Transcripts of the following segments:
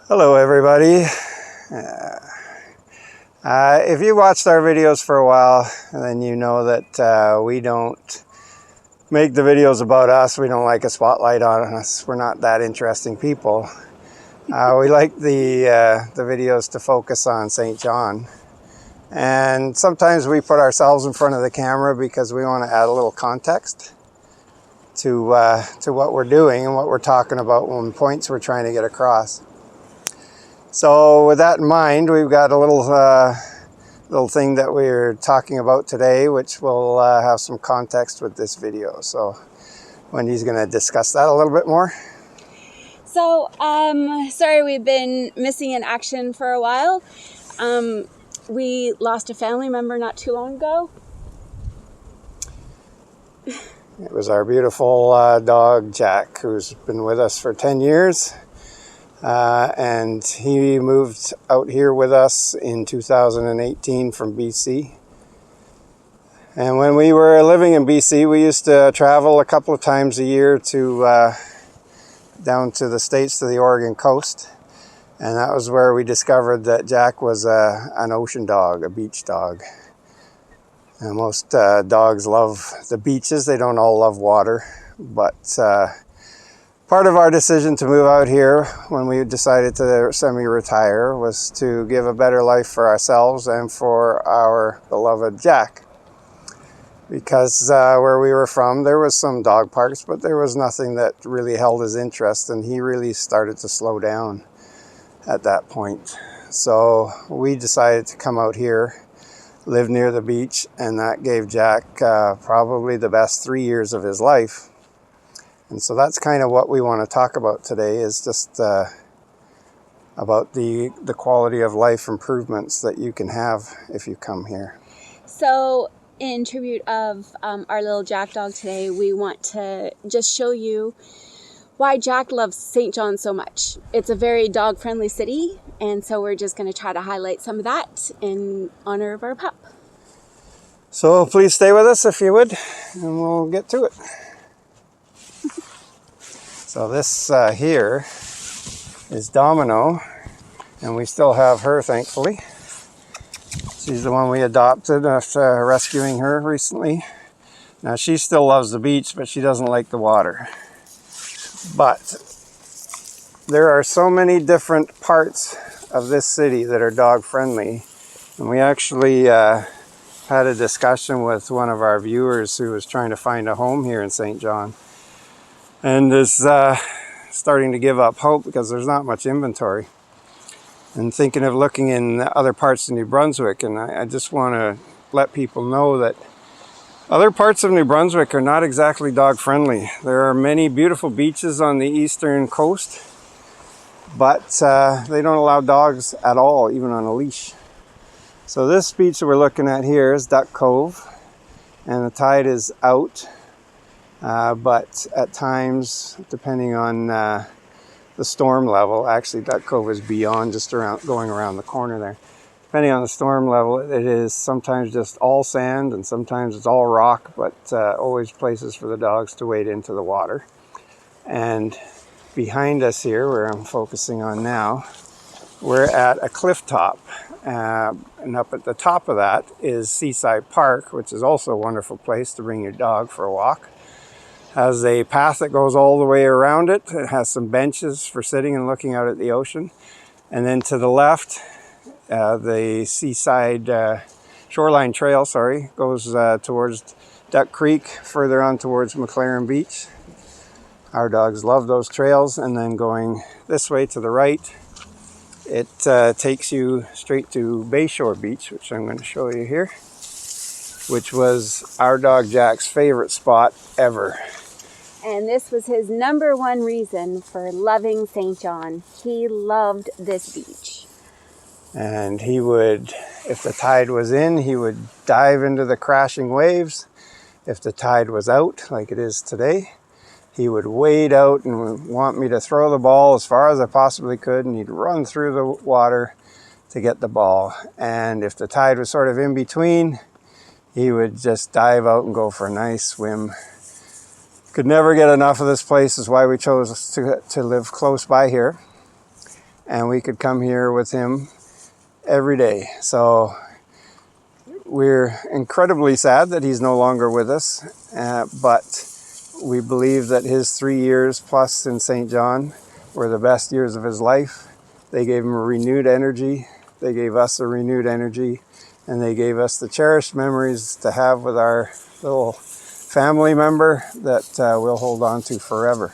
Hello everybody. If you watched our videos for a while, then you know that we don't make the videos about us. We don't like a spotlight on us. We're not that interesting people. We like the videos to focus on St. John. And sometimes we put ourselves in front of the camera because we want to add a little context to what we're doing and what we're talking about when points we're trying to get across. So with that in mind, we've got a little thing that we're talking about today, which will have some context with this video. So Wendy's going to discuss that a little bit more. So, sorry we've been missing in action for a while. We lost a family member not too long ago. It was our beautiful dog, Jack, who's been with us for 10 years. And he moved out here with us in 2018 from BC. And when we were living in BC, we used to travel a couple of times a year to down to the States, to the Oregon coast. And that was where we discovered that Jack was an ocean dog, a beach dog. And most dogs love the beaches. They don't all love water, but part of our decision to move out here when we decided to semi-retire was to give a better life for ourselves and for our beloved Jack. Because where we were from, there was some dog parks, but there was nothing that really held his interest, and he really started to slow down at that point. So we decided to come out here, live near the beach, and that gave Jack probably the best 3 years of his life. And so that's kind of what we want to talk about today, is just about the quality of life improvements that you can have if you come here. So, in tribute of our little Jack dog today, we want to just show you why Jack loves St. John so much. It's a very dog-friendly city, and so we're just going to try to highlight some of that in honor of our pup. So please stay with us if you would, and we'll get to it. So this here is Domino, and we still have her, thankfully. She's the one we adopted after rescuing her recently. Now she still loves the beach, but she doesn't like the water. But there are so many different parts of this city that are dog friendly, and we actually had a discussion with one of our viewers who was trying to find a home here in St. John. And is starting to give up hope because there's not much inventory. And thinking of looking in other parts of New Brunswick, and I just want to let people know that other parts of New Brunswick are not exactly dog friendly. There are many beautiful beaches on the eastern coast, but they don't allow dogs at all, even on a leash. So this beach that we're looking at here is Duck Cove, and the tide is out. But at times, depending on the storm level, actually Duck Cove is beyond, just going around the corner there. Depending on the storm level, it is sometimes just all sand and sometimes it's all rock, but always places for the dogs to wade into the water. And behind us here, where I'm focusing on now, we're at a cliff top. And up at the top of that is Seaside Park, which is also a wonderful place to bring your dog for a walk. Has a path that goes all the way around it. It has some benches for sitting and looking out at the ocean. And then to the left, the Seaside Shoreline Trail, goes towards Duck Creek, further on towards McLaren Beach. Our dogs love those trails. And then going this way to the right, it takes you straight to Bayshore Beach, which I'm going to show you here, which was our dog Jack's favorite spot ever. And this was his number one reason for loving St. John. He loved this beach. And he would, if the tide was in, he would dive into the crashing waves. If the tide was out, like it is today, he would wade out and want me to throw the ball as far as I possibly could, and he'd run through the water to get the ball. And if the tide was sort of in between, he would just dive out and go for a nice swim. Could never get enough of this place, is why we chose to live close by here. and we could come here with him every day. So we're incredibly sad that he's no longer with us, but we believe that his 3 years plus in St. John were the best years of his life. They gave him a renewed energy. They gave us a renewed energy, and they gave us the cherished memories to have with our little family member that we'll hold on to forever.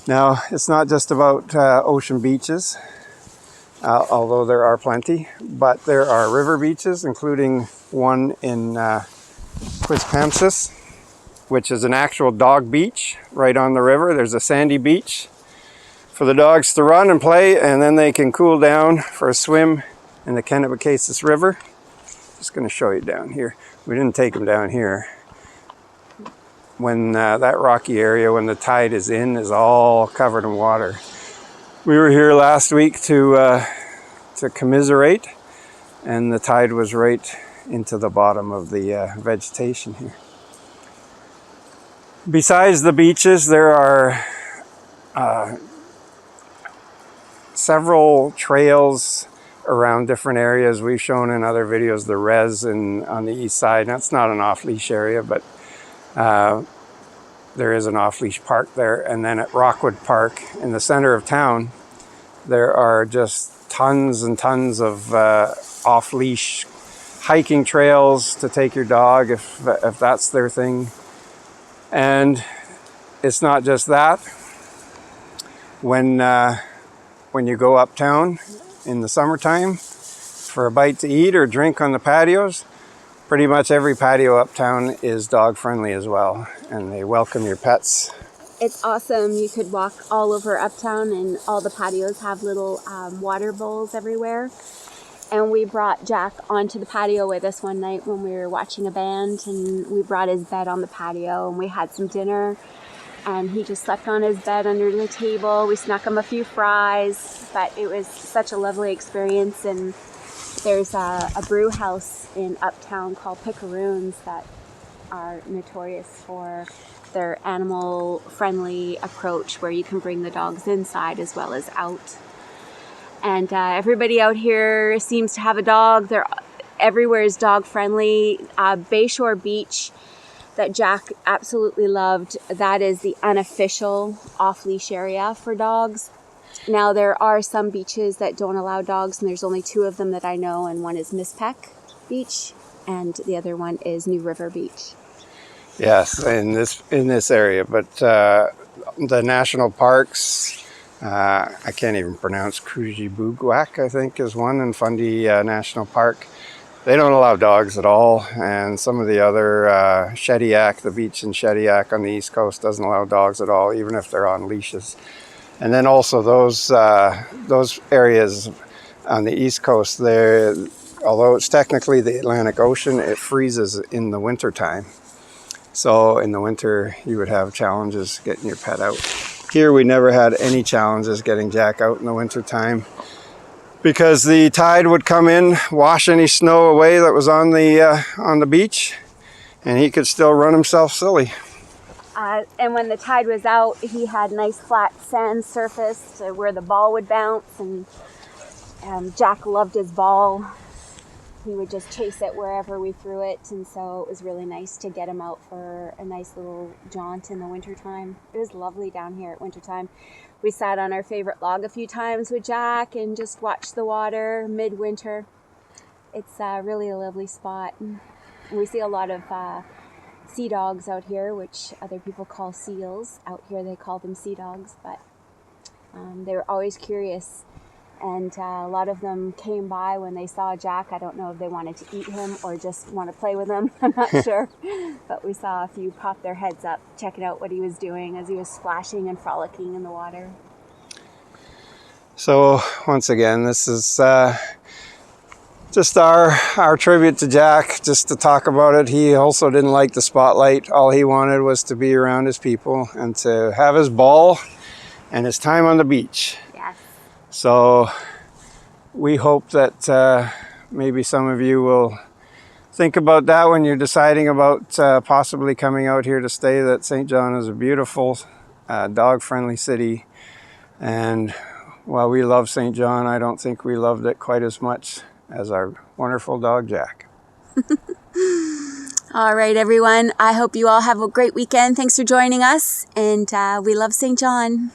Now, it's not just about ocean beaches, although there are plenty, but there are river beaches, including one in Quispamsis, which is an actual dog beach right on the river. There's a sandy beach for the dogs to run and play, and then they can cool down for a swim in the Kennebecasis River. Just going to show you down here. We didn't take them down here. When that rocky area, when the tide is in, is all covered in water. We were here last week to commiserate, and the tide was right into the bottom of the vegetation here. Besides the beaches, there are several trails around different areas. We've shown in other videos the res on the east side. That's not an off-leash area, but there is an off-leash park there. And then at Rockwood Park in the center of town, there are just tons and tons of off-leash hiking trails to take your dog if that's their thing. And it's not just that. When you go uptown in the summertime for a bite to eat or drink on the patios, pretty much every patio uptown is dog friendly as well, and they welcome your pets. It's awesome. You could walk all over uptown, and all the patios have little water bowls everywhere. And we brought Jack onto the patio with us one night when we were watching a band, and we brought his bed on the patio, and we had some dinner, and he just slept on his bed under the table. We snuck him a few fries, but it was such a lovely experience. And there's a brew house in uptown called Picaroons that are notorious for their animal-friendly approach, where you can bring the dogs inside as well as out. And everybody out here seems to have a dog. Everywhere is dog friendly. Bayshore Beach, that Jack absolutely loved, that is the unofficial off-leash area for dogs. Now, there are some beaches that don't allow dogs, and there's only 2 of them that I know, and one is Mispec Beach, and the other one is New River Beach. Yes, in this area, but the national parks, I can't even pronounce Krujibuguak, I think is one, in Fundy National Park. They don't allow dogs at all, and some of the other, Shediac, the beach in Shediac on the East Coast doesn't allow dogs at all, even if they're on leashes. And then also those areas on the East Coast, although it's technically the Atlantic Ocean, it freezes in the wintertime. So in the winter, you would have challenges getting your pet out. Here, we never had any challenges getting Jack out in the wintertime because the tide would come in, wash any snow away that was on the beach, and he could still run himself silly. And when the tide was out, he had nice flat sand surface where the ball would bounce, and Jack loved his ball. He would just chase it wherever we threw it, and so it was really nice to get him out for a nice little jaunt in the wintertime. It was lovely down here at wintertime. We sat on our favorite log a few times with Jack and just watched the water midwinter. It's really a lovely spot. We see a lot of sea dogs out here, which other people call seals. Out here they call them sea dogs, but they were always curious. And a lot of them came by when they saw Jack. I don't know if they wanted to eat him or just want to play with him. I'm not sure. But we saw a few pop their heads up, checking out what he was doing as he was splashing and frolicking in the water. So once again, this is just our tribute to Jack, just to talk about it. He also didn't like the spotlight. All he wanted was to be around his people and to have his ball and his time on the beach. Yes. So we hope that maybe some of you will think about that when you're deciding about possibly coming out here to stay, that St. John is a beautiful, dog-friendly city, and while we love St. John, I don't think we loved it quite as much as our wonderful dog, Jack. All right, everyone. I hope you all have a great weekend. Thanks for joining us. And we love St. John.